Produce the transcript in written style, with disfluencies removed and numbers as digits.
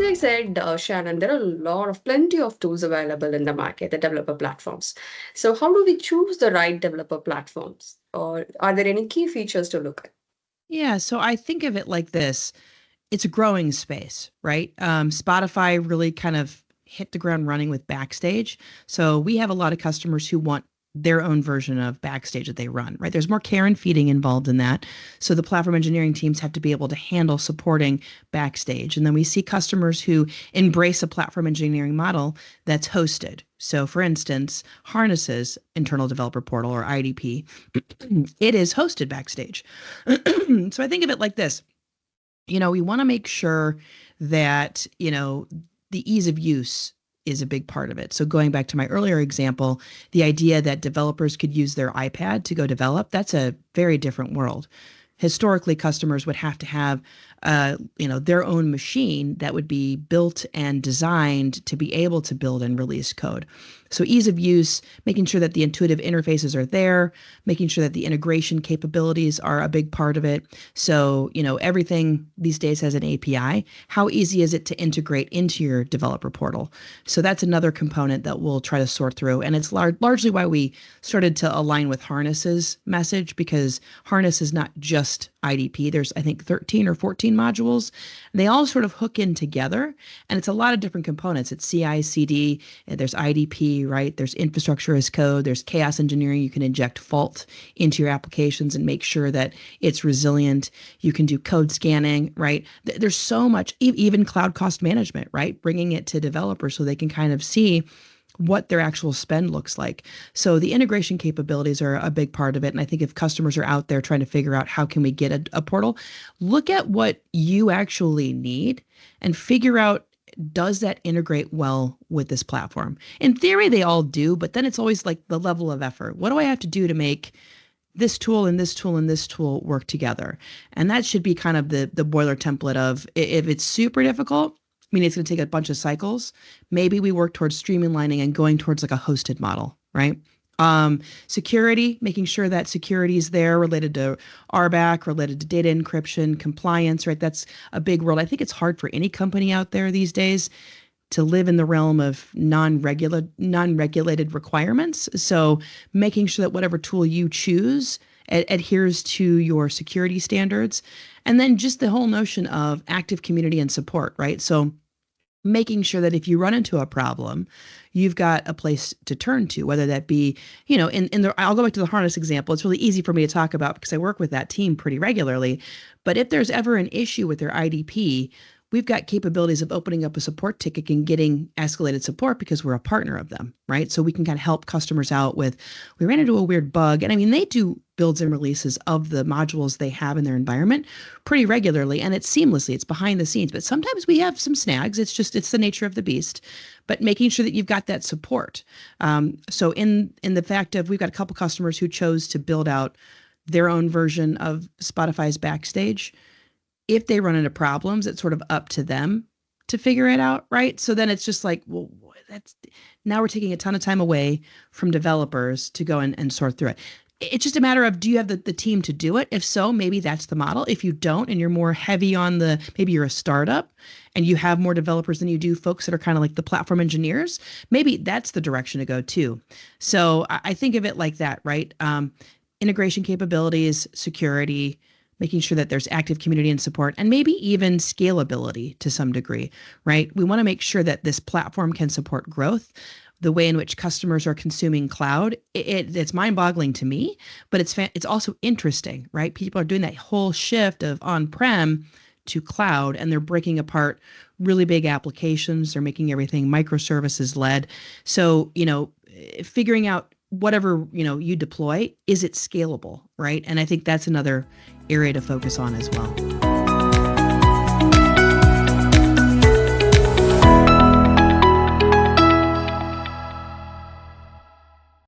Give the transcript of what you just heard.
I said, Shannon, there are plenty of tools available in the market, the developer platforms. So, how do we choose the right developer platforms? Or are there any key features to look at? Yeah, so I think of it like this. It's a growing space, right? Spotify really kind of hit the ground running with Backstage. So we have a lot of customers who want their own version of Backstage that they run, right? There's more care and feeding involved in that. So the platform engineering teams have to be able to handle supporting Backstage. And then we see customers who embrace a platform engineering model that's hosted. So for instance, Harness's internal developer portal or IDP, it is hosted Backstage. So I think of it like this. We want to make sure that, the ease of use is a big part of it. So going back to my earlier example, the idea that developers could use their iPad to go develop, that's a very different world. Historically, customers would have to have, their own machine that would be built and designed to be able to build and release code. So ease of use, making sure that the intuitive interfaces are there, making sure that the integration capabilities are a big part of it. So, everything these days has an API. How easy is it to integrate into your developer portal? So that's another component that we'll try to sort through. And it's largely why we started to align with Harness's message, because Harness is not just IDP. There's, I think, 13 or 14 modules. They all sort of hook in together, and it's a lot of different components. It's CI, CD, there's IDP, right? There's infrastructure as code, there's chaos engineering. You can inject fault into your applications and make sure that it's resilient. You can do code scanning, right? There's so much, even cloud cost management, right? Bringing it to developers so they can kind of see what their actual spend looks like. So the integration capabilities are a big part of it. And I think if customers are out there trying to figure out how can we get a portal, look at what you actually need and figure out, does that integrate well with this platform? In theory, they all do, but then it's always like the level of effort. What do I have to do to make this tool and this tool and this tool work together? And that should be kind of the boiler template of, if it's super difficult, meaning it's going to take a bunch of cycles, maybe we work towards streamlining and going towards like a hosted model, right? Security, making sure that security is there related to RBAC, related to data encryption, compliance, right? That's a big world. I think it's hard for any company out there these days to live in the realm of non-regulated requirements. So making sure that whatever tool you choose adheres to your security standards. And then just the whole notion of active community and support, right? So making sure that if you run into a problem, you've got a place to turn to, whether that be, I'll go back to the Harness example. It's really easy for me to talk about because I work with that team pretty regularly. But if there's ever an issue with their IDP, we've got capabilities of opening up a support ticket and getting escalated support because we're a partner of them, right? So we can kind of help customers out with, we ran into a weird bug. And I mean, they do builds and releases of the modules they have in their environment pretty regularly, and it's seamlessly, it's behind the scenes. But sometimes we have some snags. It's the nature of the beast. But making sure that you've got that support. So in the fact of, we've got a couple customers who chose to build out their own version of Spotify's Backstage. If they run into problems, it's sort of up to them to figure it out, right? So then it's just like, well, now we're taking a ton of time away from developers to go and sort through it. It's just a matter of, do you have the team to do it? If so, maybe that's the model. If you don't, and you're more heavy on maybe you're a startup and you have more developers than you do folks that are kind of like the platform engineers, maybe that's the direction to go too. So I think of it like that, right? Integration capabilities, security, making sure that there's active community and support, and maybe even scalability to some degree, right? We want to make sure that this platform can support growth. The way in which customers are consuming cloud, it's mind-boggling to me, but it's also interesting, right? People are doing that whole shift of on-prem to cloud, and they're breaking apart really big applications. They're making everything microservices led. So, figuring out whatever, you deploy, is it scalable, right? And I think that's another area to focus on as well.